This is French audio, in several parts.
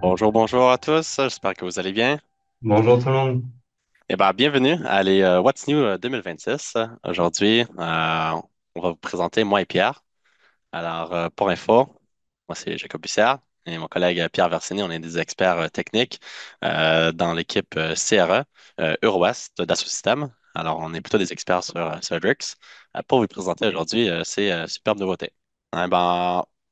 Bonjour, bonjour à tous. J'espère que vous allez bien. Bonjour tout le monde. Eh bien, bienvenue à les What's New 2026. Aujourd'hui, on va vous présenter moi et Pierre. Alors, pour info, moi c'est Jacob Bussière et mon collègue Pierre Versini. On est des experts techniques dans l'équipe CRE Eurowest d'Assaut Systèmes. Alors, on est plutôt des experts sur Cerdrix. Pour vous présenter aujourd'hui ces superbes nouveautés.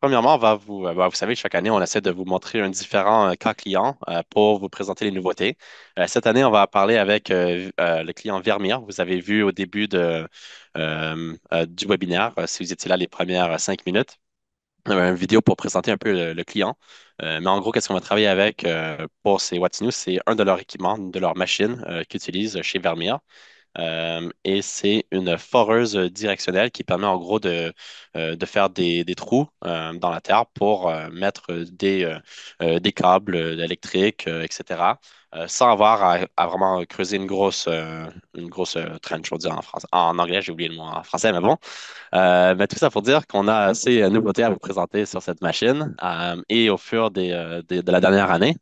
Premièrement, vous savez, chaque année, on essaie de vous montrer un différent cas client pour vous présenter les nouveautés. Cette année, on va parler avec le client Vermeer. Vous avez vu au début du webinaire, si vous étiez là les premières 5 minutes, une vidéo pour présenter un peu le client. Mais en gros, qu'est-ce qu'on va travailler avec pour ces What's New? C'est un de leurs équipements, de leurs machines qu'ils utilisent chez Vermeer. Et c'est une foreuse directionnelle qui permet en gros de faire des trous dans la terre pour mettre des câbles électriques, etc., sans avoir à vraiment creuser une grosse trench, je veux dire en français. En anglais, j'ai oublié le mot en français, mais bon. Mais tout ça pour dire qu'on a assez de nouveautés à vous présenter sur cette machine. Et au fur de la dernière année,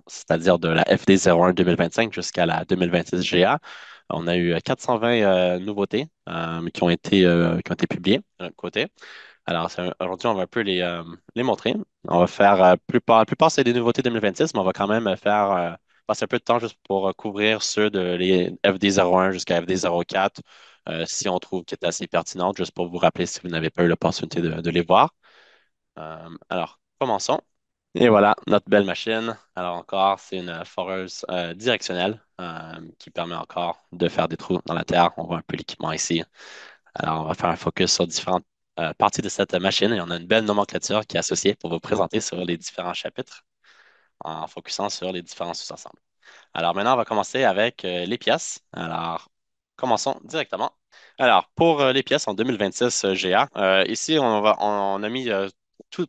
c'est-à-dire de la FD01 2025 jusqu'à la 2026 GA, on a eu 420 nouveautés qui ont été publiées de notre côté. Alors, aujourd'hui, on va un peu les montrer. On va faire, la plupart, c'est des nouveautés 2026, mais on va quand même passer un peu de temps juste pour couvrir ceux de les FD01 jusqu'à FD04, si on trouve qu'ils est assez pertinent, juste pour vous rappeler si vous n'avez pas eu l'opportunité de les voir. Alors, commençons. Et voilà, notre belle machine. Alors encore, c'est une foreuse directionnelle qui permet encore de faire des trous dans la terre. On voit un peu l'équipement ici. Alors, on va faire un focus sur différentes parties de cette machine et on a une belle nomenclature qui est associée pour vous présenter sur les différents chapitres en focusant sur les différents sous-ensembles. Alors maintenant, on va commencer avec les pièces. Alors, commençons directement. Alors, pour les pièces en 2026 GA, ici, on a mis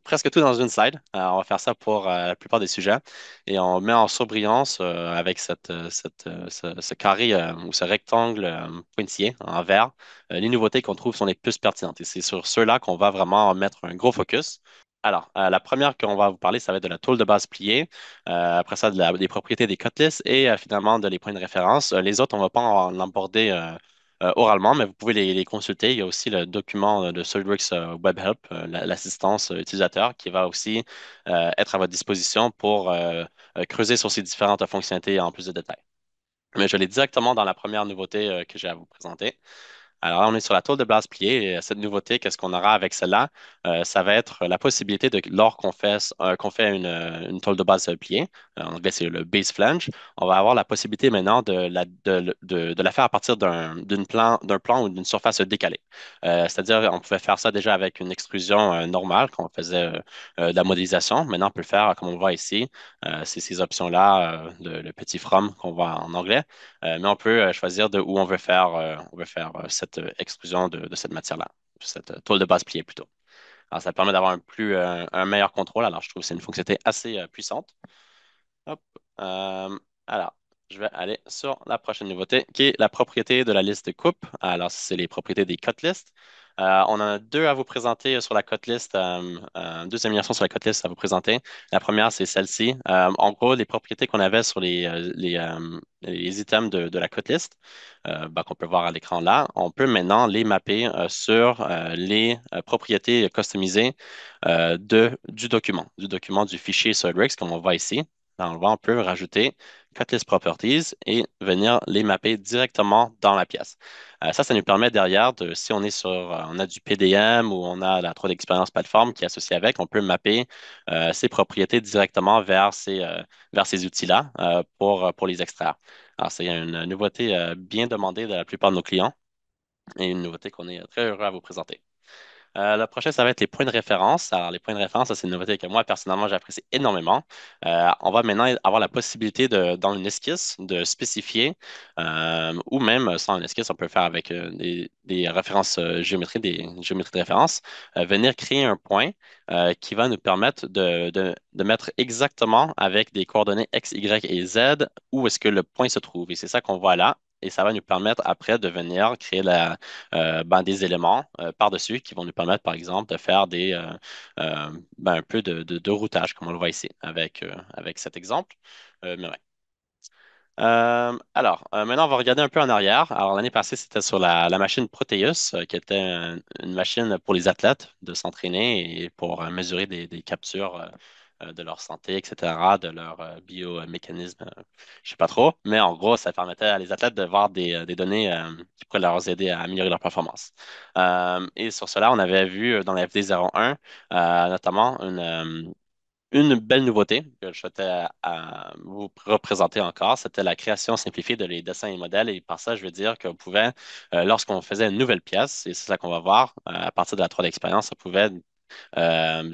presque tout dans une slide. On va faire ça pour la plupart des sujets. Et on met en surbrillance avec ce carré ou ce rectangle pointillé en vert. Les nouveautés qu'on trouve sont les plus pertinentes. Et c'est sur ceux-là qu'on va vraiment mettre un gros focus. Alors, la première qu'on va vous parler, ça va être de la tôle de base pliée. Après ça, des propriétés des cutlists et finalement de les points de référence. Les autres, on ne va pas en aborder oralement, mais vous pouvez les consulter. Il y a aussi le document de SolidWorks Web Help, l'assistance utilisateur, qui va aussi être à votre disposition pour creuser sur ces différentes fonctionnalités en plus de détails. Mais je l'ai directement dans la première nouveauté que j'ai à vous présenter. Alors, là, on est sur la toile de base pliée. Et cette nouveauté, qu'est-ce qu'on aura avec celle-là? Ça va être la possibilité de, lors qu'on fait une toile de base pliée, en anglais, c'est le base flange, on va avoir la possibilité maintenant de la faire à partir d'un plan ou d'une surface décalée. C'est-à-dire, on pouvait faire ça déjà avec une extrusion normale, quand on faisait de la modélisation. Maintenant, on peut le faire, comme on voit ici, c'est ces options-là, le petit from qu'on voit en anglais. Mais on peut choisir de où on veut faire cette extrusion de cette matière-là, cette tôle de base pliée plutôt. Alors, ça permet d'avoir un meilleur contrôle. Alors, je trouve que c'est une fonctionnalité assez puissante. Hop. Alors, je vais aller sur la prochaine nouveauté, qui est la propriété de la liste de coupe. Alors, c'est les propriétés des cut lists. On en a deux à vous présenter sur la cut list, deux améliorations sur la cut list à vous présenter. La première, c'est celle-ci. En gros, les propriétés qu'on avait sur les items de la cut list, qu'on peut voir à l'écran là, on peut maintenant les mapper sur les propriétés customisées du document du fichier SolidWorks, comme on voit ici. Dans le on peut rajouter Cutlass Properties et venir les mapper directement dans la pièce. Ça nous permet derrière, si on a du PDM ou on a la 3D Experience Platform qui est associée avec, on peut mapper ces propriétés directement vers ces outils-là pour les extraire. Alors, c'est une nouveauté bien demandée de la plupart de nos clients et une nouveauté qu'on est très heureux à vous présenter. Le prochain, ça va être les points de référence. Alors, les points de référence, ça, c'est une nouveauté que moi, personnellement, j'apprécie énormément. On va maintenant avoir la possibilité dans une esquisse, de spécifier, ou même sans une esquisse, on peut le faire avec des références géométrie, des géométries de référence, venir créer un point qui va nous permettre de mettre exactement avec des coordonnées X, Y et Z où est-ce que le point se trouve. Et c'est ça qu'on voit là. et ça va nous permettre après de venir créer des éléments par-dessus qui vont nous permettre, par exemple, de faire un peu de routage, comme on le voit ici avec cet exemple. Mais ouais. Maintenant, on va regarder un peu en arrière. Alors, l'année passée, c'était sur la machine Proteus, qui était une machine pour les athlètes de s'entraîner et pour mesurer des captures de leur santé, etc., de leur biomécanisme. Je sais pas trop, mais en gros, ça permettait à les athlètes de voir des données qui pourraient leur aider à améliorer leur performance. Et sur cela, on avait vu dans la FD01, notamment une belle nouveauté que je souhaitais vous représenter encore, c'était la création simplifiée de les dessins et modèles. Et par ça, je veux dire qu'on pouvait, lorsqu'on faisait une nouvelle pièce, et c'est ça qu'on va voir à partir de la 3D expérience, ça pouvait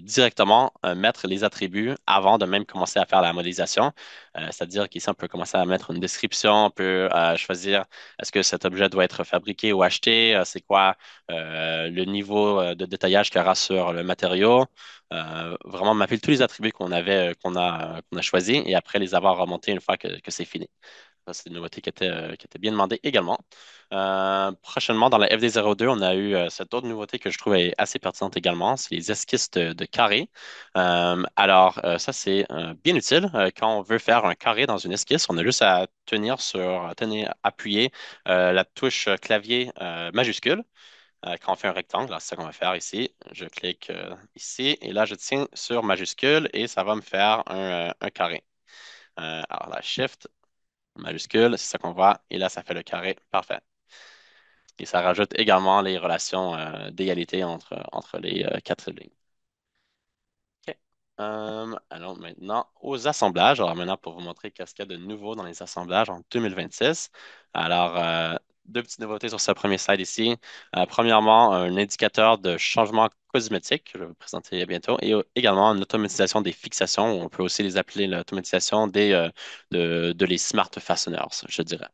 directement mettre les attributs avant de même commencer à faire la modélisation. C'est-à-dire qu'ici, on peut commencer à mettre une description, on peut choisir est-ce que cet objet doit être fabriqué ou acheté, c'est quoi le niveau de détaillage qu'il y aura sur le matériau. Vraiment mapper tous les attributs qu'on a choisis et après les avoir remontés une fois que c'est fini. Ça, c'est une nouveauté qui était bien demandée également. Prochainement, dans la FD02, on a eu cette autre nouveauté que je trouve est assez pertinente également, c'est les esquisses de carrés. Ça, c'est bien utile. Quand on veut faire un carré dans une esquisse, on a juste à appuyer la touche clavier majuscule. Quand on fait un rectangle, là, c'est ça qu'on va faire ici. Je clique ici et là, je tiens sur majuscule et ça va me faire un carré. Alors, la Shift, majuscule, c'est ça qu'on voit. Et là, ça fait le carré. Parfait. Et ça rajoute également les relations d'égalité entre les quatre lignes. OK. Allons maintenant aux assemblages. Alors maintenant, pour vous montrer qu'est-ce qu'il y a de nouveau dans les assemblages en 2026. Alors, deux petites nouveautés sur ce premier slide ici. Premièrement, un indicateur de changement cosmétique que je vais vous présenter bientôt et également une automatisation des fixations. On peut aussi les appeler l'automatisation de les smart fasteners, je dirais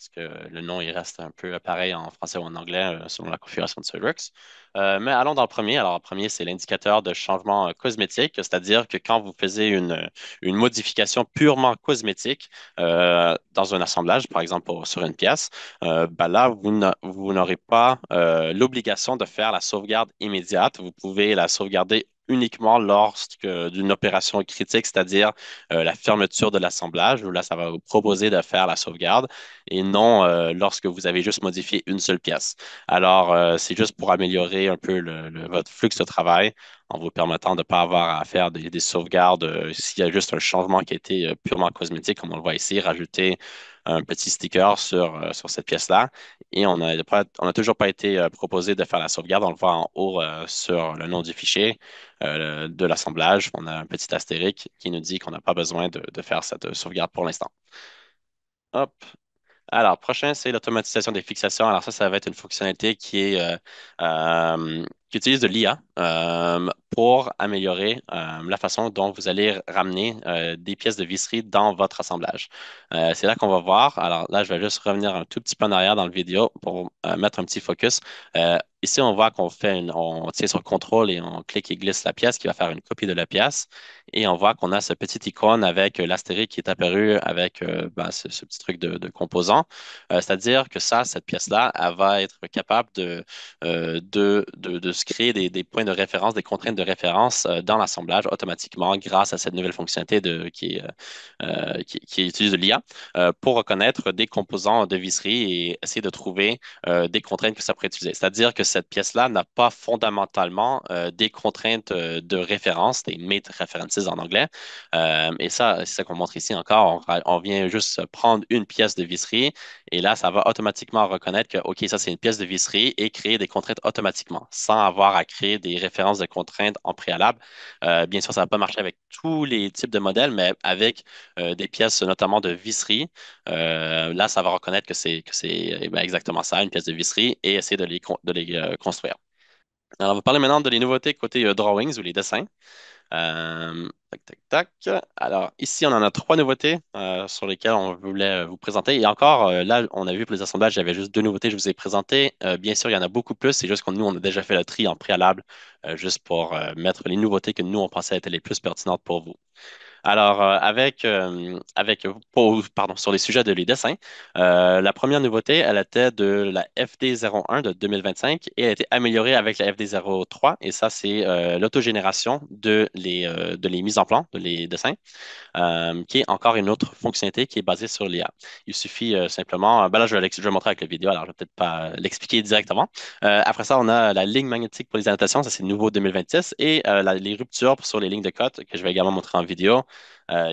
parce que le nom il reste un peu pareil en français ou en anglais selon la configuration de SolidWorks. Mais allons dans le premier. Alors, le premier, c'est l'indicateur de changement cosmétique, c'est-à-dire que quand vous faisiez une modification purement cosmétique dans un assemblage, par exemple sur une pièce, là, vous n'aurez pas l'obligation de faire la sauvegarde immédiate. Vous pouvez la sauvegarder uniquement lorsque d'une opération critique, c'est-à-dire la fermeture de l'assemblage, où là, ça va vous proposer de faire la sauvegarde et non lorsque vous avez juste modifié une seule pièce. Alors, c'est juste pour améliorer un peu votre flux de travail en vous permettant de ne pas avoir à faire des sauvegardes s'il y a juste un changement qui a été purement cosmétique, comme on le voit ici, rajouter un petit sticker sur cette pièce-là. Et on n'a toujours pas été proposé de faire la sauvegarde. On le voit en haut sur le nom du fichier de l'assemblage. On a un petit astérique qui nous dit qu'on n'a pas besoin de faire cette sauvegarde pour l'instant. Hop. Alors, prochain, c'est l'automatisation des fixations. Alors, ça va être une fonctionnalité qui utilise de l'IA pour améliorer la façon dont vous allez ramener des pièces de visserie dans votre assemblage. C'est là qu'on va voir. Alors là, je vais juste revenir un tout petit peu en arrière dans le vidéo pour mettre un petit focus. Ici, on voit on tient sur contrôle et on clique et glisse la pièce qui va faire une copie de la pièce. Et on voit qu'on a ce petit icône avec l'astérique qui est apparu avec ce petit truc de composant. C'est-à-dire que cette pièce-là, elle va être capable de se créer des points de référence, des contraintes de référence dans l'assemblage automatiquement grâce à cette nouvelle fonctionnalité qui utilise de l'IA pour reconnaître des composants de visserie et essayer de trouver des contraintes que ça pourrait utiliser. C'est-à-dire que cette pièce-là n'a pas fondamentalement des contraintes de référence, des mate references en anglais. Et ça, c'est ça qu'on montre ici encore. On vient juste prendre une pièce de visserie et là, ça va automatiquement reconnaître que, OK, ça, c'est une pièce de visserie et créer des contraintes automatiquement sans avoir à créer des références de contraintes en préalable. Bien sûr, ça ne va pas marcher avec tous les types de modèles, mais avec des pièces notamment de visserie, là, ça va reconnaître que c'est exactement ça, une pièce de visserie et essayer de les construire. Alors, on va parler maintenant de les nouveautés côté drawings ou les dessins. Tac, tac, tac. Alors, ici, on en a trois nouveautés sur lesquelles on voulait vous présenter. Et encore, là, on a vu pour les assemblages, j'avais juste deux nouveautés que je vous ai présentées. Bien sûr, il y en a beaucoup plus. C'est juste que nous, on a déjà fait le tri en préalable, juste pour mettre les nouveautés que nous, on pensait être les plus pertinentes pour vous. Alors, pardon, sur les sujets de les dessins, la première nouveauté, elle était de la FD01 de 2025 et elle a été améliorée avec la FD03. Et ça, c'est l'autogénération de les mises en plan, de les dessins, qui est encore une autre fonctionnalité qui est basée sur l'IA. Il suffit simplement, ben là, je vais le montrer avec la vidéo, alors je vais peut-être pas l'expliquer directement. Après ça, on a la ligne magnétique pour les annotations, ça c'est nouveau 2026, et les ruptures sur les lignes de code que je vais également montrer en vidéo,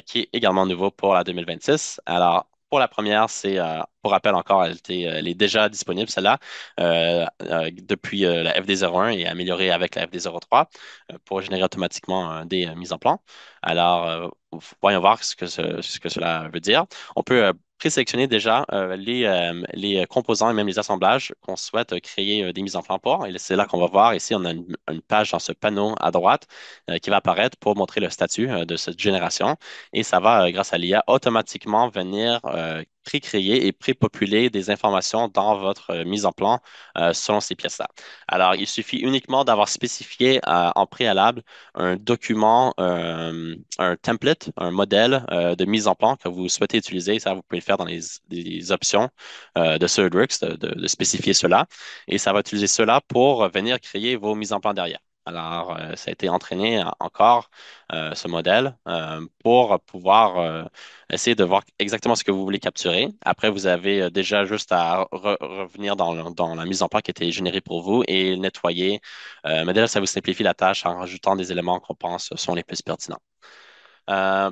qui est également nouveau pour la 2026. Alors, pour la première, pour rappel encore, elle est déjà disponible, celle-là, depuis la FD01 et améliorée avec la FD03 pour générer automatiquement des mises en plan. Alors, voyons voir ce que cela veut dire. On peut présélectionner déjà les composants et même les assemblages qu'on souhaite créer des mises en plan pour. Et c'est là qu'on va voir. Ici, on a une page dans ce panneau à droite qui va apparaître pour montrer le statut de cette génération. Et ça va, grâce à l'IA, automatiquement venir pré-créer et pré-populer des informations dans votre mise en plan selon ces pièces-là. Alors, il suffit uniquement d'avoir spécifié en préalable un document, un template, un modèle de mise en plan que vous souhaitez utiliser. Ça, vous pouvez le faire dans les options de SolidWorks, de spécifier cela. Et ça va utiliser cela pour venir créer vos mises en plan derrière. Alors, ça a été entraîné encore, ce modèle, pour pouvoir essayer de voir exactement ce que vous voulez capturer. Après, vous avez déjà juste à revenir dans la mise en plan qui a été générée pour vous et nettoyer. Mais déjà, ça vous simplifie la tâche en rajoutant des éléments qu'on pense sont les plus pertinents. Euh,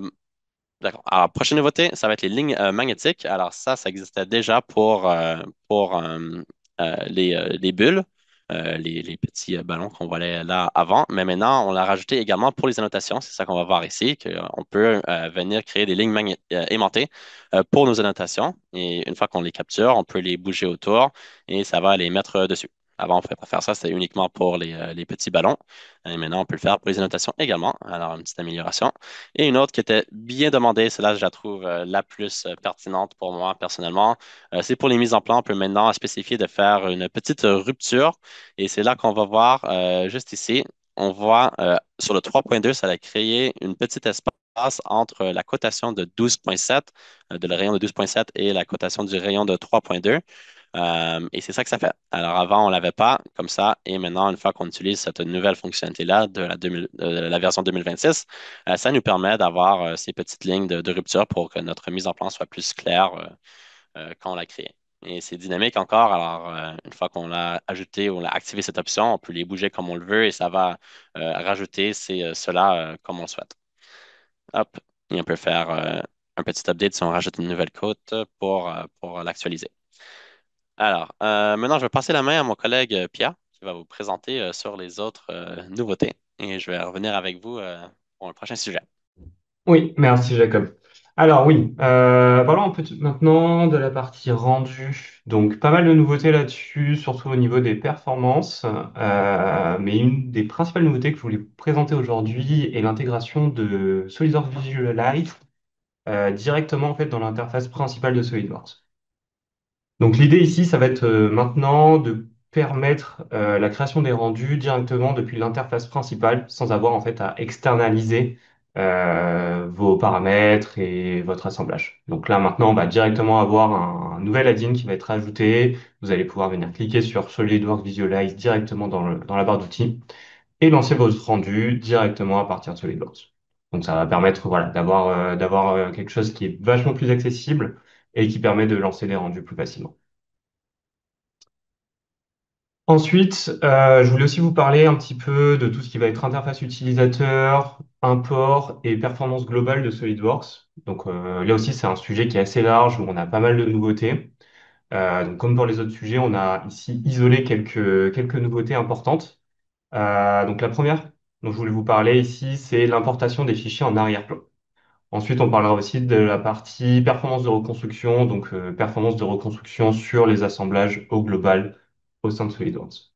D'accord. Alors, prochaine nouveauté, ça va être les lignes magnétiques. Alors, ça existait déjà pour les bulles, les petits ballons qu'on voyait là avant. Mais maintenant, on l'a rajouté également pour les annotations. C'est ça qu'on va voir ici, qu'on peut venir créer des lignes aimantées pour nos annotations. Et une fois qu'on les capture, on peut les bouger autour et ça va les mettre dessus. Avant, on ne pouvait pas faire ça, c'était uniquement pour les petits ballons. Et maintenant, on peut le faire pour les annotations également. Alors, une petite amélioration. Et une autre qui était bien demandée, celle-là, je la trouve la plus pertinente pour moi personnellement. C'est pour les mises en plan. On peut maintenant spécifier de faire une petite rupture. Et c'est là qu'on va voir juste ici. On voit sur le 3.2, ça a créé une petite espace entre la cotation de 12.7, de le rayon de 12.7 et la cotation du rayon de 3.2. Et c'est ça que ça fait. Alors avant, on ne l'avait pas comme ça. Et maintenant, une fois qu'on utilise cette nouvelle fonctionnalité-là de la version 2026, ça nous permet d'avoir ces petites lignes de rupture pour que notre mise en plan soit plus claire quand on l'a créée. Et c'est dynamique encore. Alors, une fois qu'on l'a ajouté ou on a activé cette option, on peut les bouger comme on le veut et ça va rajouter cela comme on le souhaite. Hop, et on peut faire un petit update si on rajoute une nouvelle côte pour l'actualiser. Alors, maintenant, je vais passer la main à mon collègue Pierre, qui va vous présenter sur les autres nouveautés. Et je vais revenir avec vous pour un prochain sujet. Oui, merci Jacob. Alors oui, parlons un peu maintenant de la partie rendue. Donc pas mal de nouveautés là-dessus, surtout au niveau des performances. Mais une des principales nouveautés que je voulais vous présenter aujourd'hui est l'intégration de SolidWorks Visualize directement en fait dans l'interface principale de SolidWorks. Donc l'idée ici, ça va être maintenant de permettre la création des rendus directement depuis l'interface principale sans avoir en fait à externaliser vos paramètres et votre assemblage. Donc là maintenant, on va directement avoir un nouvel add-in qui va être ajouté. Vous allez pouvoir venir cliquer sur SolidWorks Visualize directement dans la barre d'outils et lancer votre rendu directement à partir de SolidWorks. Donc ça va permettre voilà, d'avoir quelque chose qui est vachement plus accessible et qui permet de lancer des rendus plus facilement. Ensuite, je voulais aussi vous parler un petit peu de tout ce qui va être interface utilisateur, import et performance globale de SolidWorks. Donc là aussi, c'est un sujet qui est assez large où on a pas mal de nouveautés. Donc, comme pour les autres sujets, on a ici isolé quelques nouveautés importantes. Donc la première dont je voulais vous parler ici, c'est l'importation des fichiers en arrière-plan. Ensuite, on parlera aussi de la partie performance de reconstruction, donc performance de reconstruction sur les assemblages au global au sein de SolidWorks.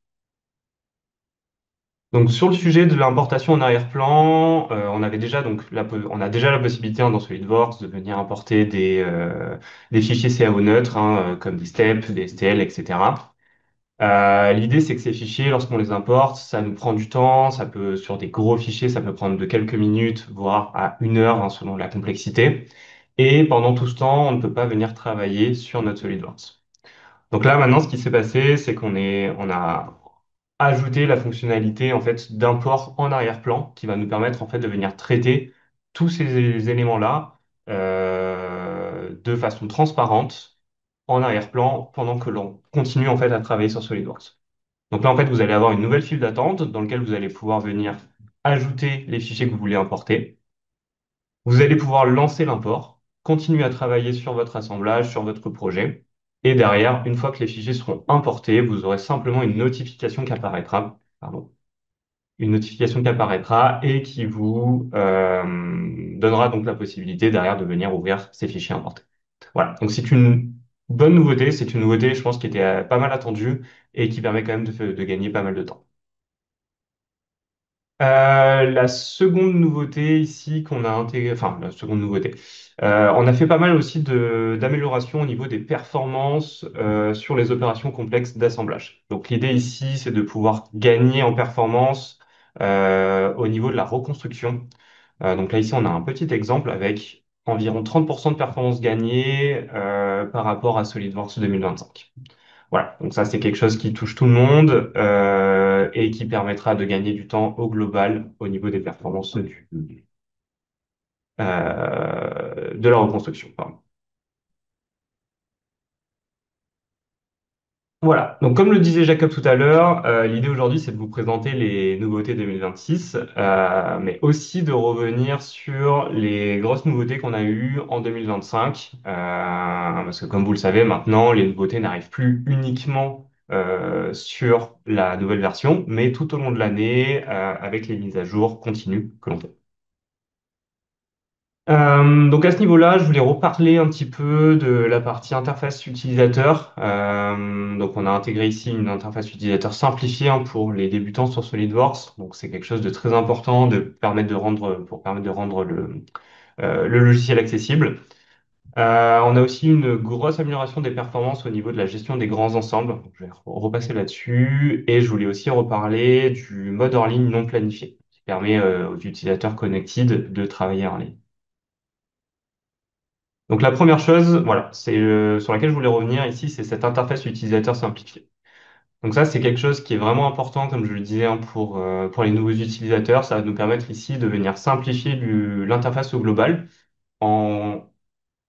Donc sur le sujet de l'importation en arrière-plan, on avait déjà on a déjà la possibilité dans SolidWorks de venir importer des fichiers CAO neutres comme des STEP, des STL, etc. L'idée, c'est que ces fichiers, lorsqu'on les importe, ça nous prend du temps. Ça peut, sur des gros fichiers, ça peut prendre de quelques minutes, voire à 1 heure, hein, selon la complexité. Et pendant tout ce temps, on ne peut pas venir travailler sur notre SolidWorks. Donc là, maintenant, ce qui s'est passé, c'est on a ajouté la fonctionnalité en fait d'import en arrière-plan qui va nous permettre en fait de venir traiter tous ces éléments-là de façon transparente en arrière-plan pendant que l'on continue en fait à travailler sur SolidWorks. Donc là, en fait, vous allez avoir une nouvelle file d'attente dans laquelle vous allez pouvoir venir ajouter les fichiers que vous voulez importer. Vous allez pouvoir lancer l'import, continuer à travailler sur votre assemblage, sur votre projet. Et derrière, une fois que les fichiers seront importés, vous aurez simplement une notification qui apparaîtra, pardon, une notification qui apparaîtra et qui vous donnera donc la possibilité derrière de venir ouvrir ces fichiers importés. Voilà, donc c'est une bonne nouveauté, c'est une nouveauté, je pense, qui était pas mal attendue et qui permet quand même de gagner pas mal de temps. La seconde nouveauté ici qu'on a intégrée, enfin la seconde nouveauté, on a fait pas mal aussi d'améliorations au niveau des performances sur les opérations complexes d'assemblage. Donc l'idée ici, c'est de pouvoir gagner en performance au niveau de la reconstruction. Donc là ici, on a un petit exemple avec environ 30% de performance gagnée par rapport à SolidWorks 2025. Voilà, donc ça c'est quelque chose qui touche tout le monde et qui permettra de gagner du temps au global au niveau des performances de la reconstruction. Pardon. Voilà, donc comme le disait Jacob tout à l'heure, l'idée aujourd'hui c'est de vous présenter les nouveautés 2026, mais aussi de revenir sur les grosses nouveautés qu'on a eues en 2025, parce que comme vous le savez maintenant, les nouveautés n'arrivent plus uniquement sur la nouvelle version, mais tout au long de l'année avec les mises à jour continues que l'on fait. Donc à ce niveau-là, je voulais reparler un petit peu de la partie interface utilisateur. Donc on a intégré ici une interface utilisateur simplifiée hein, pour les débutants sur SolidWorks. Donc c'est quelque chose de très important pour permettre de rendre le logiciel accessible. On a aussi une grosse amélioration des performances au niveau de la gestion des grands ensembles. Donc, je vais repasser là-dessus. Et je voulais aussi reparler du mode hors ligne non planifié, qui permet aux utilisateurs connected de travailler en ligne. Donc la première chose, voilà, sur laquelle je voulais revenir ici, c'est cette interface utilisateur simplifiée. Donc ça, c'est quelque chose qui est vraiment important, comme je le disais, hein, pour les nouveaux utilisateurs. Ça va nous permettre ici de venir simplifier l'interface au global en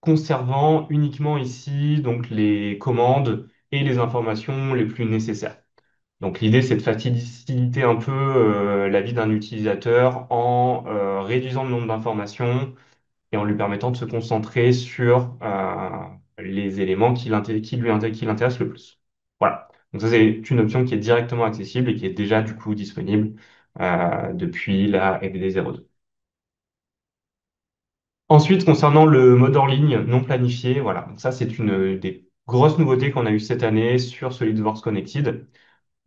conservant uniquement ici donc les commandes et les informations les plus nécessaires. Donc l'idée, c'est de faciliter un peu la vie d'un utilisateur en réduisant le nombre d'informations et en lui permettant de se concentrer sur les éléments qui l'intéressent le plus. Voilà. Donc ça, c'est une option qui est directement accessible et qui est déjà du coup disponible depuis la FD 02. Ensuite, concernant le mode hors ligne non planifié, voilà. Donc ça, c'est une des grosses nouveautés qu'on a eues cette année sur SolidWorks Connected.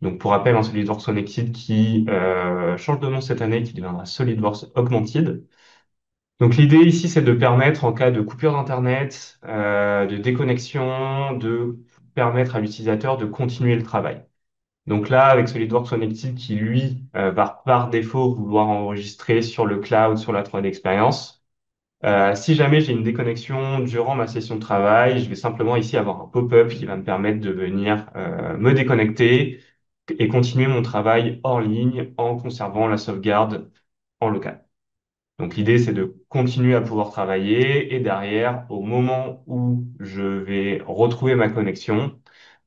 Donc pour rappel, un SolidWorks Connected qui change de nom cette année, qui deviendra SolidWorks Augmented. Donc l'idée ici, c'est de permettre, en cas de coupure d'Internet, de déconnexion, de permettre à l'utilisateur de continuer le travail. Donc là, avec SolidWorks Connected qui, lui, va par défaut vouloir enregistrer sur le cloud, sur la 3D Experience, si jamais j'ai une déconnexion durant ma session de travail, je vais simplement ici avoir un pop-up qui va me permettre de venir me déconnecter et continuer mon travail hors ligne en conservant la sauvegarde en local. Donc l'idée, c'est de continuer à pouvoir travailler et derrière, au moment où je vais retrouver ma connexion,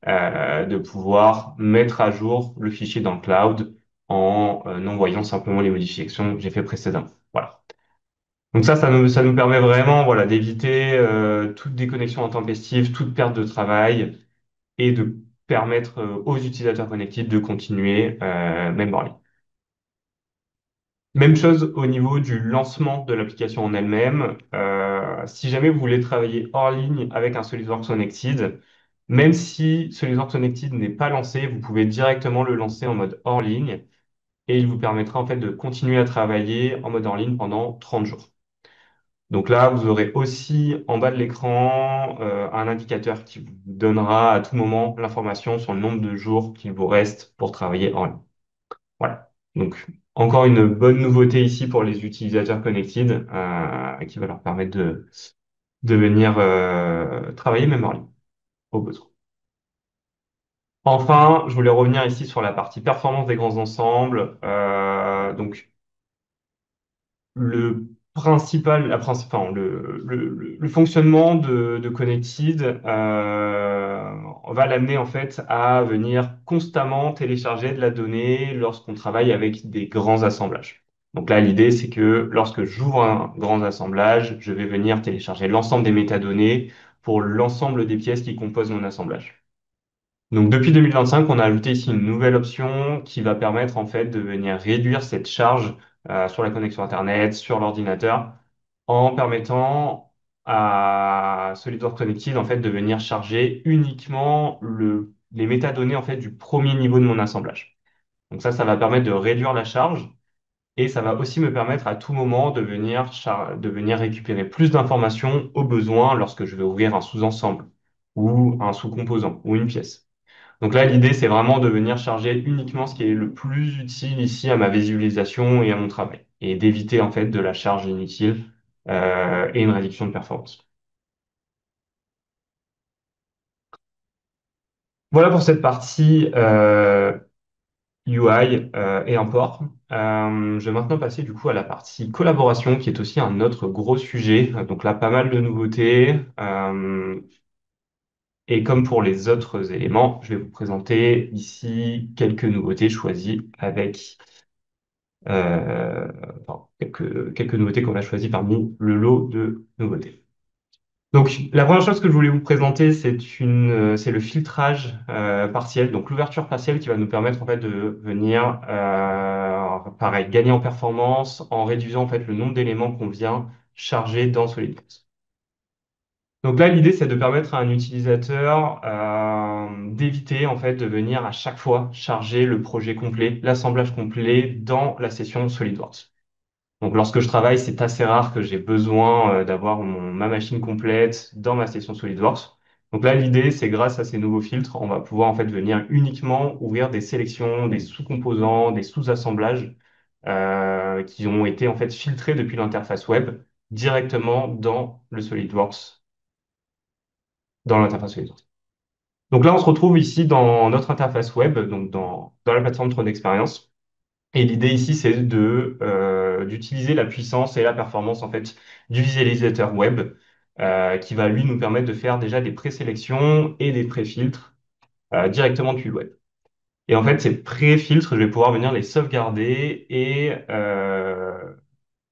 de pouvoir mettre à jour le fichier dans le cloud en envoyant simplement les modifications que j'ai fait précédemment. Voilà. Donc ça nous permet vraiment voilà, d'éviter toute déconnexion intempestive, toute perte de travail et de permettre aux utilisateurs connectés de continuer même en ligne. Même chose au niveau du lancement de l'application en elle-même. Si jamais vous voulez travailler hors ligne avec un SolidWorks Connected, même si SolidWorks Connected n'est pas lancé, vous pouvez directement le lancer en mode hors ligne et il vous permettra en fait de continuer à travailler en mode hors ligne pendant 30 jours. Donc là, vous aurez aussi en bas de l'écran un indicateur qui vous donnera à tout moment l'information sur le nombre de jours qu'il vous reste pour travailler en ligne. Voilà. Donc, encore une bonne nouveauté ici pour les utilisateurs connected qui va leur permettre de venir travailler même en ligne, au besoin. Enfin, je voulais revenir ici sur la partie performance des grands ensembles. Donc, le enfin, le fonctionnement de Connected va l'amener en fait à venir constamment télécharger de la donnée lorsqu'on travaille avec des grands assemblages. Donc là, l'idée, c'est que lorsque j'ouvre un grand assemblage, je vais venir télécharger l'ensemble des métadonnées pour l'ensemble des pièces qui composent mon assemblage. Donc depuis 2025, on a ajouté ici une nouvelle option qui va permettre en fait de venir réduire cette charge sur la connexion Internet, sur l'ordinateur, en permettant à SolidWorks Connected en fait de venir charger uniquement les métadonnées en fait du premier niveau de mon assemblage. Donc ça va permettre de réduire la charge et ça va aussi me permettre à tout moment de venir récupérer plus d'informations au besoin lorsque je vais ouvrir un sous-ensemble ou un sous-composant ou une pièce. Donc là, l'idée, c'est vraiment de venir charger uniquement ce qui est le plus utile ici à ma visualisation et à mon travail, et d'éviter en fait de la charge inutile et une réduction de performance. Voilà pour cette partie UI et import. Je vais maintenant passer du coup à la partie collaboration, qui est aussi un autre gros sujet. Donc là, pas mal de nouveautés. Et comme pour les autres éléments, je vais vous présenter ici quelques nouveautés choisies avec enfin, quelques nouveautés qu'on a choisies parmi le lot de nouveautés. Donc, la première chose que je voulais vous présenter, c'est le filtrage partiel, donc l'ouverture partielle qui va nous permettre en fait de venir, pareil, gagner en performance en réduisant en fait le nombre d'éléments qu'on vient charger dans SolidWorks. Donc là, l'idée, c'est de permettre à un utilisateur d'éviter en fait de venir à chaque fois charger le projet complet, l'assemblage complet dans la session SolidWorks. Donc, lorsque je travaille, c'est assez rare que j'ai besoin d'avoir ma machine complète dans ma session SolidWorks. Donc là, l'idée, c'est grâce à ces nouveaux filtres, on va pouvoir en fait venir uniquement ouvrir des sélections, des sous-composants, des sous-assemblages qui ont été en fait filtrés depuis l'interface web directement dans l'interface SolidWorks. Donc là, on se retrouve ici dans notre interface web, donc dans la plateforme Tron Experience. Et l'idée ici, c'est d'utiliser la puissance et la performance en fait du visualisateur web qui va lui nous permettre de faire déjà des présélections et des préfiltres directement depuis le web. Et en fait, ces pré-filtres, je vais pouvoir venir les sauvegarder et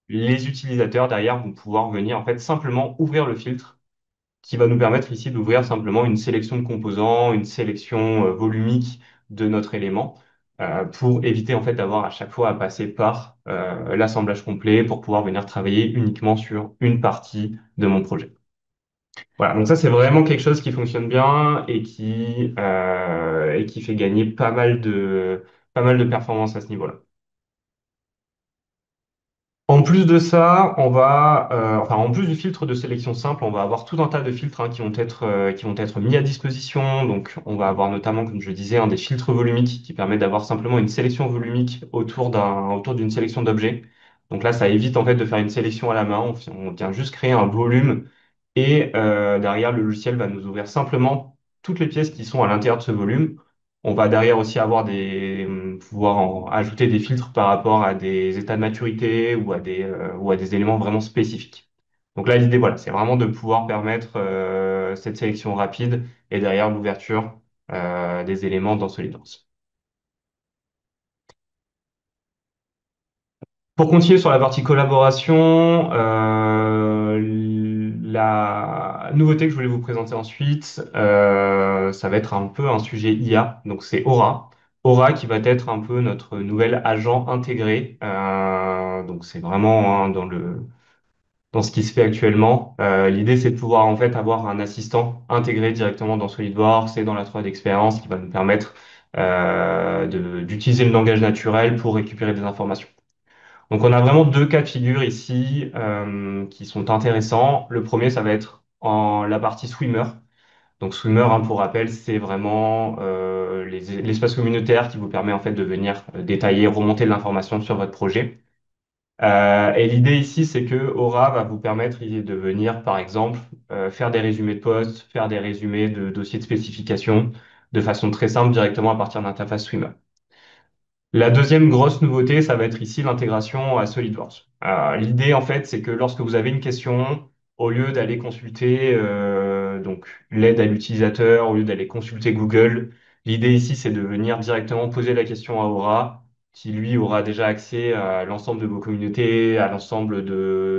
les utilisateurs derrière vont pouvoir venir en fait simplement ouvrir le filtre qui va nous permettre ici d'ouvrir simplement une sélection de composants, une sélection volumique de notre élément, pour éviter en fait d'avoir à chaque fois à passer par l'assemblage complet pour pouvoir venir travailler uniquement sur une partie de mon projet. Voilà, donc ça c'est vraiment quelque chose qui fonctionne bien et qui fait gagner pas mal de performance à ce niveau-là. En plus de ça, enfin, en plus du filtre de sélection simple, on va avoir tout un tas de filtres qui qui vont être mis à disposition. Donc, on va avoir notamment, comme je le disais, des filtres volumiques qui permettent d'avoir simplement une sélection volumique autour d'une sélection d'objets. Donc là, ça évite en fait de faire une sélection à la main. On vient juste créer un volume et derrière, le logiciel va nous ouvrir simplement toutes les pièces qui sont à l'intérieur de ce volume. On va derrière aussi pouvoir ajouter des filtres par rapport à des états de maturité ou à des éléments vraiment spécifiques. Donc là, l'idée, voilà, c'est vraiment de pouvoir permettre cette sélection rapide et derrière l'ouverture des éléments dans SolidWorks. Pour continuer sur la partie collaboration, la nouveauté que je voulais vous présenter ensuite, ça va être un peu un sujet IA, donc c'est Aura. Aura qui va être un peu notre nouvel agent intégré. Donc c'est vraiment dans ce qui se fait actuellement. L'idée c'est de pouvoir en fait avoir un assistant intégré directement dans SolidWorks et dans la 3D Experience qui va nous permettre d'utiliser le langage naturel pour récupérer des informations. Donc on a vraiment deux cas de figure ici qui sont intéressants. Le premier, ça va être en la partie swimmer. Donc Swimmer, hein, pour rappel, c'est vraiment l'espace communautaire qui vous permet en fait de venir détailler, remonter de l'information sur votre projet. Et l'idée ici, c'est que Aura va vous permettre de venir, par exemple, faire des résumés de posts, faire des résumés de dossiers de spécification de façon très simple directement à partir d'un interface Swimmer. La deuxième grosse nouveauté, ça va être ici l'intégration à SolidWorks. L'idée, en fait, c'est que lorsque vous avez une question, au lieu d'aller consulter donc l'aide à l'utilisateur, au lieu d'aller consulter Google, l'idée ici, c'est de venir directement poser la question à Aura, qui lui aura déjà accès à l'ensemble de vos communautés, à l'ensemble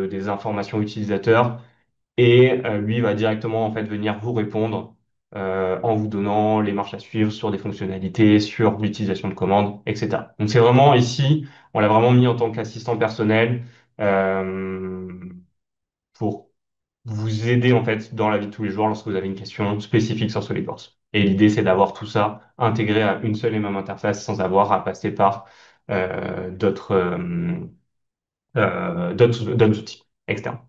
des informations utilisateurs et lui va directement en fait venir vous répondre en vous donnant les marches à suivre sur des fonctionnalités, sur l'utilisation de commandes, etc. Donc c'est vraiment ici, on l'a vraiment mis en tant qu'assistant personnel euh, pour vous aider en fait dans la vie de tous les jours lorsque vous avez une question spécifique sur SolidWorks. Et l'idée c'est d'avoir tout ça intégré à une seule et même interface sans avoir à passer par d'autres outils externes.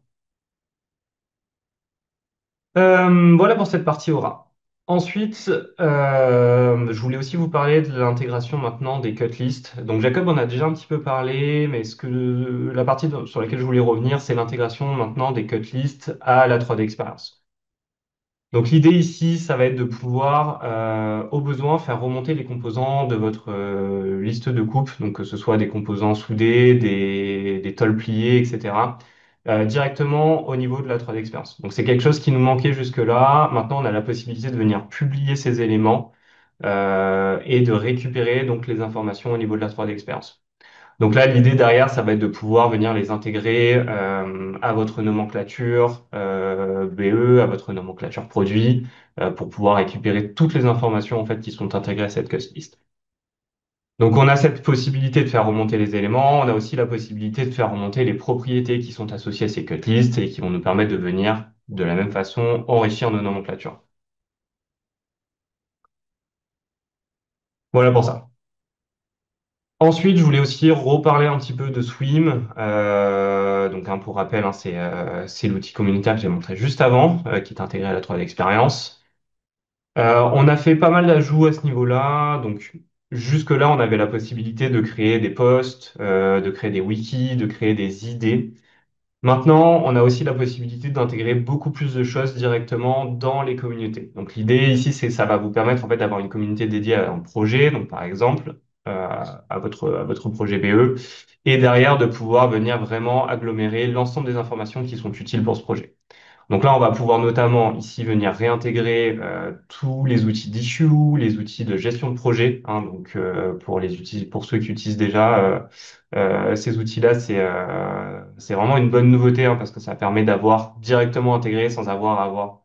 Voilà pour cette partie aura. Ensuite, je voulais aussi vous parler de l'intégration maintenant des cutlists. Donc Jacob en a déjà un petit peu parlé, mais la partie sur laquelle je voulais revenir, c'est l'intégration maintenant des cutlists à la 3D Experience. Donc l'idée ici, ça va être de pouvoir, au besoin, faire remonter les composants de votre liste de coupe, donc que ce soit des composants soudés, des tôles pliées, etc., directement au niveau de la 3D Experience. Donc c'est quelque chose qui nous manquait jusque-là. Maintenant, on a la possibilité de venir publier ces éléments et de récupérer donc les informations au niveau de la 3D Experience. Donc là, l'idée derrière, ça va être de pouvoir venir les intégrer à votre nomenclature BE, à votre nomenclature produit, pour pouvoir récupérer toutes les informations en fait qui sont intégrées à cette cust list. Donc on a cette possibilité de faire remonter les éléments, on a aussi la possibilité de faire remonter les propriétés qui sont associées à ces cut lists et qui vont nous permettre de venir de la même façon enrichir nos nomenclatures. Voilà pour ça. Ensuite, je voulais aussi reparler un petit peu de Swim. Donc, hein, pour rappel, hein, c'est l'outil communautaire que j'ai montré juste avant, qui est intégré à la 3D Experience. On a fait pas mal d'ajouts à ce niveau-là. Donc, jusque-là, on avait la possibilité de créer des posts, de créer des wikis, de créer des idées. Maintenant, on a aussi la possibilité d'intégrer beaucoup plus de choses directement dans les communautés. Donc l'idée ici, c'est ça va vous permettre en fait d'avoir une communauté dédiée à un projet, donc par exemple à votre projet BE, et derrière de pouvoir venir vraiment agglomérer l'ensemble des informations qui sont utiles pour ce projet. Donc là, on va pouvoir notamment ici venir réintégrer tous les outils d'issue, les outils de gestion de projet. Hein, donc pour ceux qui utilisent déjà ces outils-là, c'est vraiment une bonne nouveauté hein, parce que ça permet d'avoir directement intégré sans avoir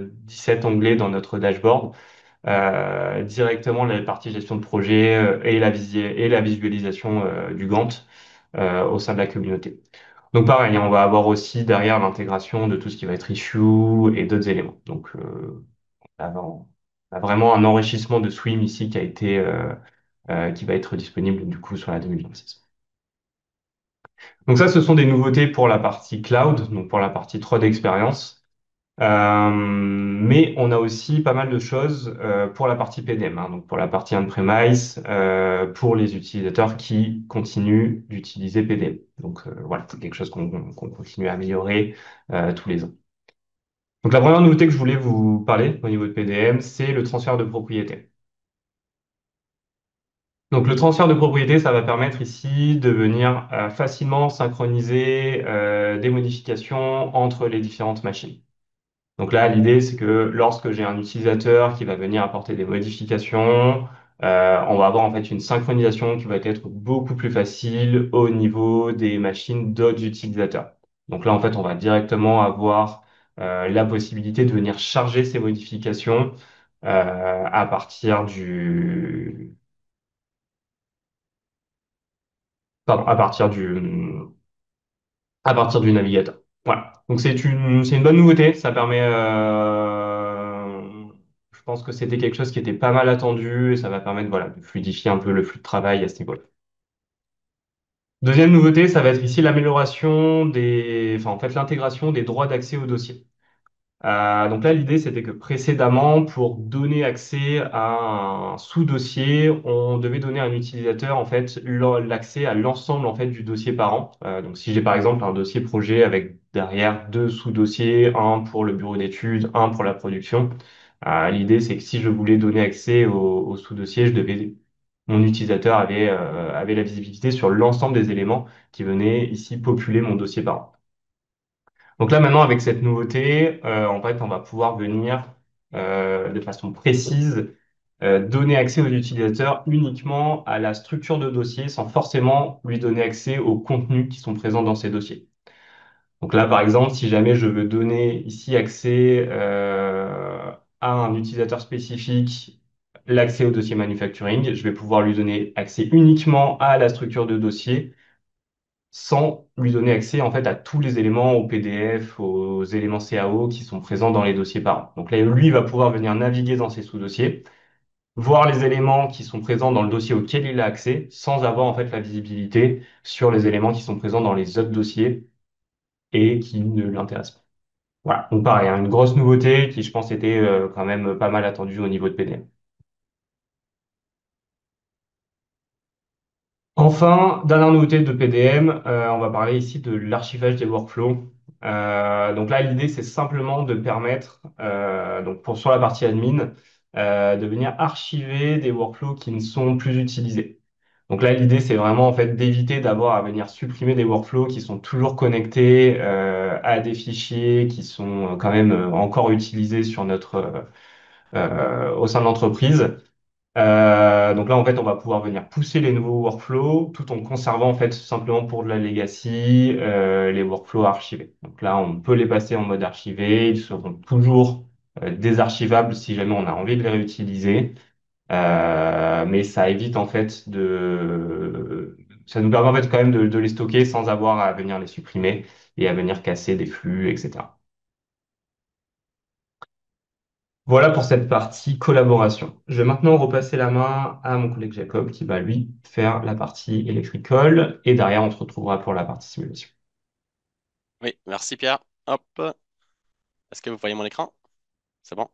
17 onglets dans notre dashboard, directement la partie gestion de projet et la visualisation du Gantt au sein de la communauté. Donc pareil, on va avoir aussi derrière l'intégration de tout ce qui va être issue et d'autres éléments. Donc on a vraiment un enrichissement de Swim ici qui va être disponible du coup sur la 2026. Donc ça, ce sont des nouveautés pour la partie cloud, donc pour la partie 3D expérience. Mais on a aussi pas mal de choses pour la partie PDM, hein, donc pour la partie on-premise, pour les utilisateurs qui continuent d'utiliser PDM. Donc voilà, c'est quelque chose qu'on continue à améliorer tous les ans. Donc la première nouveauté que je voulais vous parler au niveau de PDM, c'est le transfert de propriété. Donc le transfert de propriété, ça va permettre ici de venir facilement synchroniser des modifications entre les différentes machines. Donc là, l'idée, c'est que lorsque j'ai un utilisateur qui va venir apporter des modifications, on va avoir en fait une synchronisation qui va être beaucoup plus facile au niveau des machines d'autres utilisateurs. Donc là, en fait, on va directement avoir la possibilité de venir charger ces modifications à partir pardon, à partir du navigateur. Voilà. Donc c'est une bonne nouveauté. Ça permet, je pense que c'était quelque chose qui était pas mal attendu et ça va permettre voilà, de fluidifier un peu le flux de travail à ce niveau-là. Deuxième nouveauté, ça va être ici l'amélioration enfin en fait l'intégration des droits d'accès au dossier. Donc là, l'idée, c'était que précédemment, pour donner accès à un sous-dossier, on devait donner à un utilisateur en fait l'accès à l'ensemble en fait du dossier parent. Donc si j'ai par exemple un dossier projet avec derrière deux sous-dossiers, un pour le bureau d'études, un pour la production, l'idée c'est que si je voulais donner accès au sous-dossier, mon utilisateur avait la visibilité sur l'ensemble des éléments qui venaient ici populer mon dossier parent. Donc là, maintenant, avec cette nouveauté, en fait, on va pouvoir venir de façon précise donner accès aux utilisateurs uniquement à la structure de dossier sans forcément lui donner accès aux contenus qui sont présents dans ces dossiers. Donc là, par exemple, si jamais je veux donner ici accès à un utilisateur spécifique l'accès au dossier manufacturing, je vais pouvoir lui donner accès uniquement à la structure de dossier sans lui donner accès en fait à tous les éléments, au PDF, aux éléments CAO qui sont présents dans les dossiers parents. Donc là, lui va pouvoir venir naviguer dans ses sous-dossiers, voir les éléments qui sont présents dans le dossier auquel il a accès, sans avoir en fait la visibilité sur les éléments qui sont présents dans les autres dossiers et qui ne l'intéressent pas. Voilà, donc pareil, hein, une grosse nouveauté qui, je pense, était quand même pas mal attendue au niveau de PDF. Enfin, dernière nouveauté de PDM, on va parler ici de l'archivage des workflows. Donc là, l'idée, c'est simplement de permettre, donc sur la partie admin, de venir archiver des workflows qui ne sont plus utilisés. Donc là, l'idée, c'est vraiment en fait d'éviter d'avoir à venir supprimer des workflows qui sont toujours connectés à des fichiers qui sont quand même encore utilisés sur au sein de l'entreprise. Donc là, en fait, on va pouvoir venir pousser les nouveaux workflows tout en conservant, en fait, simplement pour de la legacy, les workflows archivés. Donc là, on peut les passer en mode archivé. Ils seront toujours désarchivables si jamais on a envie de les réutiliser. Mais ça évite, en fait, ça nous permet, en fait, quand même de les stocker sans avoir à venir les supprimer et à venir casser des flux, etc. Voilà pour cette partie collaboration. Je vais maintenant repasser la main à mon collègue Jacob qui va lui faire la partie électricole et derrière on se retrouvera pour la partie simulation. Oui, merci Pierre. Hop. Est-ce que vous voyez mon écran? C'est bon?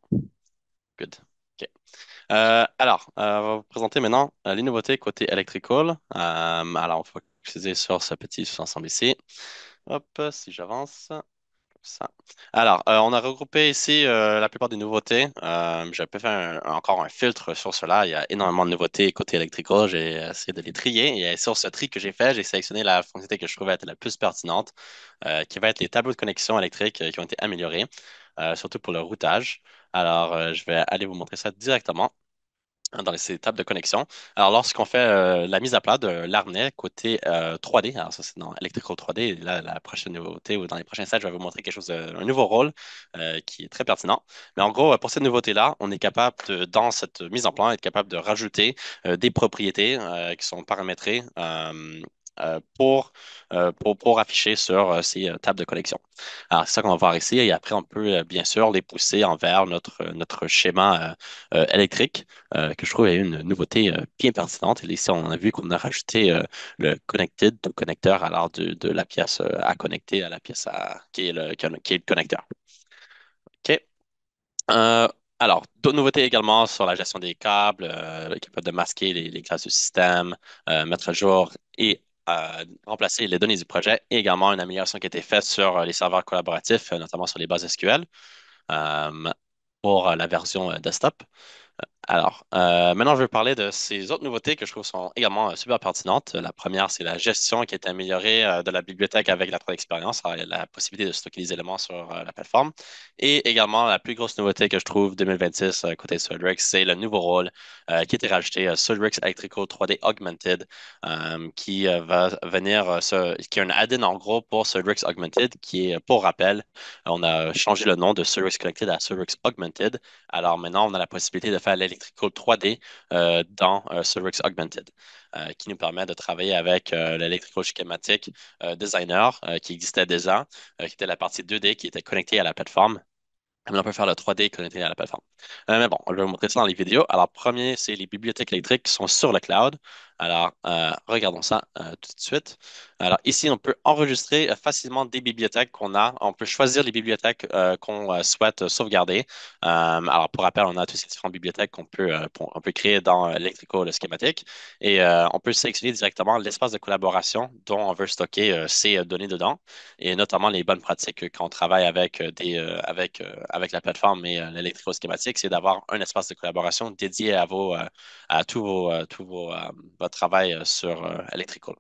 Good. OK. On va vous présenter maintenant les nouveautés côté electrical. Alors, on va focaliser sur ce petit sous-ensemble ici. Hop, si j'avance. Ça. On a regroupé ici la plupart des nouveautés. Je peux faire encore un filtre sur cela. Il y a énormément de nouveautés côté électrical. J'ai essayé de les trier. Et sur ce tri que j'ai fait, j'ai sélectionné la fonctionnalité que je trouvais être la plus pertinente, qui va être les tableaux de connexion électrique qui ont été améliorés, surtout pour le routage. Je vais aller vous montrer ça directement dans ces tables de connexion. Alors, lorsqu'on fait la mise à plat de l'harnais côté 3D, alors ça c'est dans Electrical 3D, et là, la prochaine nouveauté ou dans les prochains slides, je vais vous montrer quelque chose, un nouveau rôle qui est très pertinent. Mais en gros, pour cette nouveauté-là, on est capable dans cette mise en plan, être capable de rajouter des propriétés qui sont paramétrées pour afficher sur ces tables de connexion. Alors, c'est ça qu'on va voir ici. Et après, on peut bien sûr les pousser envers notre schéma électrique que je trouve est une nouveauté bien pertinente. Et ici, on a vu qu'on a rajouté le connected, le connecteur, de la pièce à connecter à la pièce qui est le connecteur. OK. Euh, D'autres nouveautés également sur la gestion des câbles, capable de masquer les classes du système, mettre à jour et remplacer les données du projet, et également une amélioration qui a été faite sur les serveurs collaboratifs, notamment sur les bases SQL, euh, pour la version desktop. Maintenant, je vais parler de ces autres nouveautés que je trouve sont également super pertinentes. La première, c'est la gestion qui est améliorée de la bibliothèque avec la 3D Experience. Alors, il y a la possibilité de stocker les éléments sur la plateforme. Et également, la plus grosse nouveauté que je trouve 2026 côté SolidWorks, c'est le nouveau rôle qui a été rajouté, SolidWorks Electrical 3D Augmented, qui va venir, qui est un add-in en gros pour SolidWorks Augmented, qui est, pour rappel, on a changé le nom de SolidWorks Connected à SolidWorks Augmented. Alors maintenant, on a la possibilité de faire l'électrical 3D dans SolidWorks Augmented, qui nous permet de travailler avec l'électrical schématique designer qui existait déjà, qui était la partie 2D qui était connectée à la plateforme. Maintenant, on peut faire le 3D connecté à la plateforme. Mais bon, je vais vous montrer ça dans les vidéos. Alors, premier, c'est les bibliothèques électriques qui sont sur le cloud. Alors, regardons ça tout de suite. Alors, ici, on peut enregistrer facilement des bibliothèques qu'on a. On peut choisir les bibliothèques qu'on souhaite sauvegarder. Alors, pour rappel, on a toutes ces différentes bibliothèques on peut créer dans Electrical Schematic et on peut sélectionner directement l'espace de collaboration dont on veut stocker ces données dedans et notamment les bonnes pratiques quand on travaille avec, avec la plateforme et l'Electrical Schematic, c'est d'avoir un espace de collaboration dédié à votre travail sur Electrical.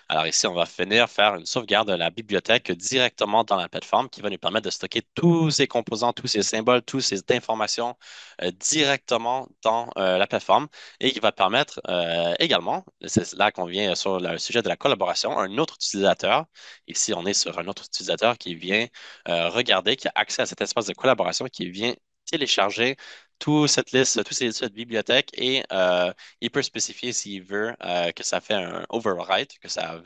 Alors ici, on va venir faire une sauvegarde de la bibliothèque directement dans la plateforme qui va nous permettre de stocker tous ces composants, tous ces symboles, toutes ces informations directement dans la plateforme et qui va permettre également, c'est là qu'on vient sur le sujet de la collaboration, un autre utilisateur. Ici, on est sur un autre utilisateur qui vient regarder, qui a accès à cet espace de collaboration, qui vient télécharger toute cette liste, cette bibliothèque et il peut spécifier s'il veut que ça fait un overwrite, que ça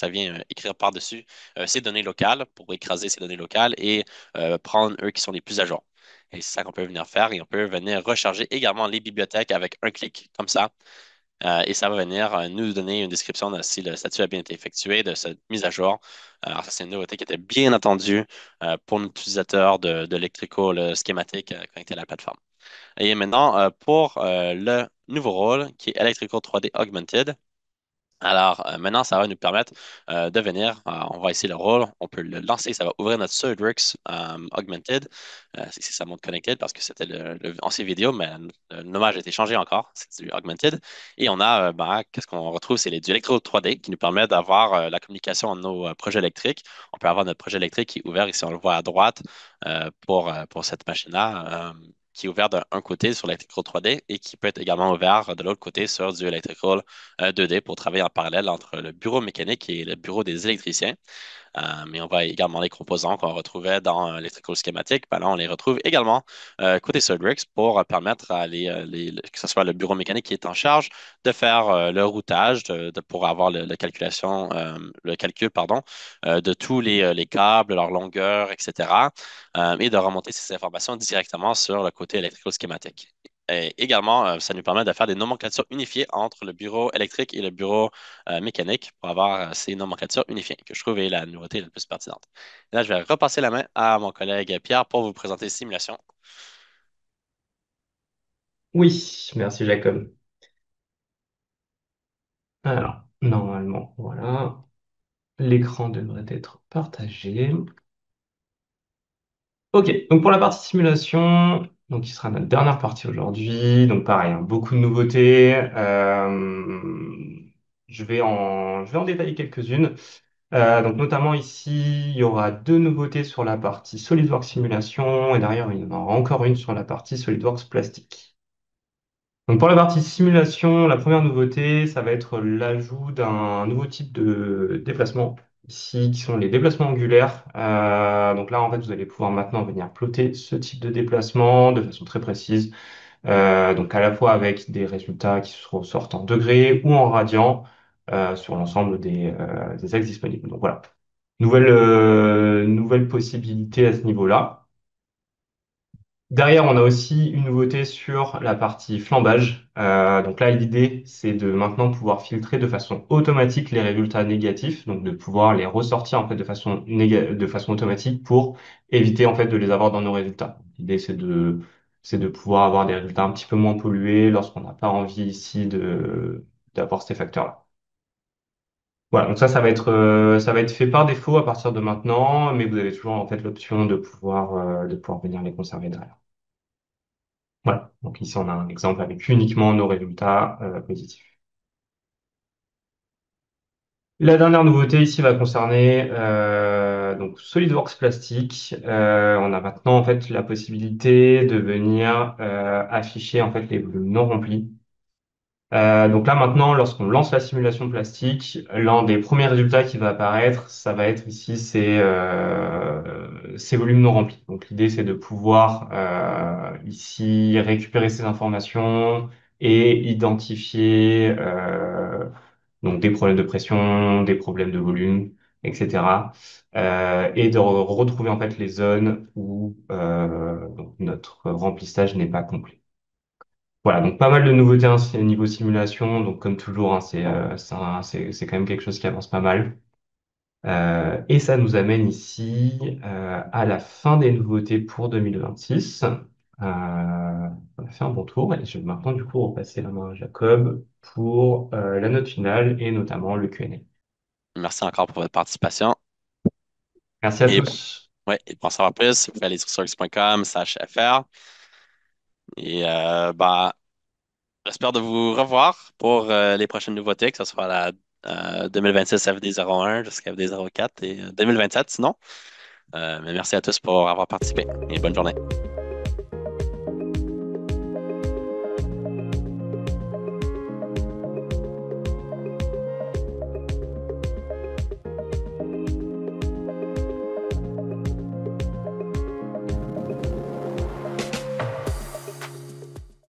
vient écrire par-dessus ces données locales pour écraser ces données locales et prendre eux qui sont les plus à jour. Et c'est ça qu'on peut venir faire et on peut venir recharger également les bibliothèques avec un clic, comme ça. Et ça va venir nous donner une description de si le statut a bien été effectué de cette mise à jour. Alors, ça, c'est une nouveauté qui était bien attendue pour l'utilisateur de Electrical Schematic connecté à la plateforme. Et maintenant, pour le nouveau rôle qui est Electrical 3D Augmented. Alors, maintenant, ça va nous permettre de venir, on va essayer le rôle, on peut le lancer, ça va ouvrir notre SolidWorks Augmented. C'est ça montre Connected parce que c'était le ancien vidéo, mais le nommage a été changé encore, c'est du Augmented. Et on a, qu'est-ce qu'on retrouve, c'est du Electro 3D qui nous permet d'avoir la communication entre nos projets électriques. On peut avoir notre projet électrique qui est ouvert, ici on le voit à droite pour cette machine-là. Qui est ouvert d'un côté sur l'Electrical 3D et qui peut être également ouvert de l'autre côté sur du Electrical 2D pour travailler en parallèle entre le bureau mécanique et le bureau des électriciens. Mais on voit également les composants qu'on retrouvait dans l'électrical schématique. Ben là, on les retrouve également côté SolidWorks pour permettre à que ce soit le bureau mécanique qui est en charge de faire le routage pour avoir le calcul pardon, de tous les câbles, leur longueur, etc. Et de remonter ces informations directement sur le côté électrical schématique. Et également, ça nous permet de faire des nomenclatures unifiées entre le bureau électrique et le bureau mécanique pour avoir ces nomenclatures unifiées, que je trouve est la nouveauté la plus pertinente. Et là, je vais repasser la main à mon collègue Pierre pour vous présenter Simulation. Oui, merci Jacob. Alors, normalement, voilà, l'écran devrait être partagé. Ok, donc pour la partie simulation, donc qui sera notre dernière partie aujourd'hui, donc pareil, hein, beaucoup de nouveautés. Je vais en détailler quelques-unes. Donc notamment ici, il y aura deux nouveautés sur la partie SolidWorks simulation et derrière, il y en aura encore une sur la partie SolidWorks plastique. Donc pour la partie simulation, la première nouveauté, ça va être l'ajout d'un nouveau type de déplacement, ici, qui sont les déplacements angulaires. Donc là, en fait, vous allez pouvoir maintenant venir plotter ce type de déplacement de façon très précise, donc à la fois avec des résultats qui sortent en degrés ou en radians sur l'ensemble des axes disponibles. Donc voilà, nouvelle possibilité à ce niveau-là. Derrière, on a aussi une nouveauté sur la partie flambage. Donc là, l'idée, c'est de maintenant pouvoir filtrer de façon automatique les résultats négatifs, donc de pouvoir les ressortir en fait de façon automatique pour éviter en fait de les avoir dans nos résultats. L'idée, c'est de pouvoir avoir des résultats un petit peu moins pollués lorsqu'on n'a pas envie ici d'avoir ces facteurs-là. Voilà, donc ça va être fait par défaut à partir de maintenant, mais vous avez toujours en fait l'option de pouvoir venir les conserver derrière. Voilà. Donc ici, on a un exemple avec uniquement nos résultats positifs. La dernière nouveauté ici va concerner donc SolidWorks Plastic. On a maintenant en fait la possibilité de venir afficher en fait les volumes non remplis. Donc là maintenant, lorsqu'on lance la simulation plastique, l'un des premiers résultats qui va apparaître, ça va être ici ces volumes non remplis. Donc l'idée c'est de pouvoir ici récupérer ces informations et identifier donc des problèmes de pression, des problèmes de volume, etc. Et de retrouver en fait les zones où donc notre remplissage n'est pas complet. voilà, donc pas mal de nouveautés hein, c'est niveau simulation. Donc comme toujours, hein, c'est quand même quelque chose qui avance pas mal. Et ça nous amène ici à la fin des nouveautés pour 2026. On a fait un bon tour et je vais maintenant du coup repasser la main à Jacob pour la note finale et notamment le Q&A. Merci encore pour votre participation. Merci à Et, tous. ouais, et pour en savoir plus, vous pouvez aller sur surx.com/fr. Et bah, j'espère de vous revoir pour les prochaines nouveautés, que ce soit la 2026 FD01 jusqu'à FD04 et 2027 sinon. Mais merci à tous pour avoir participé et bonne journée.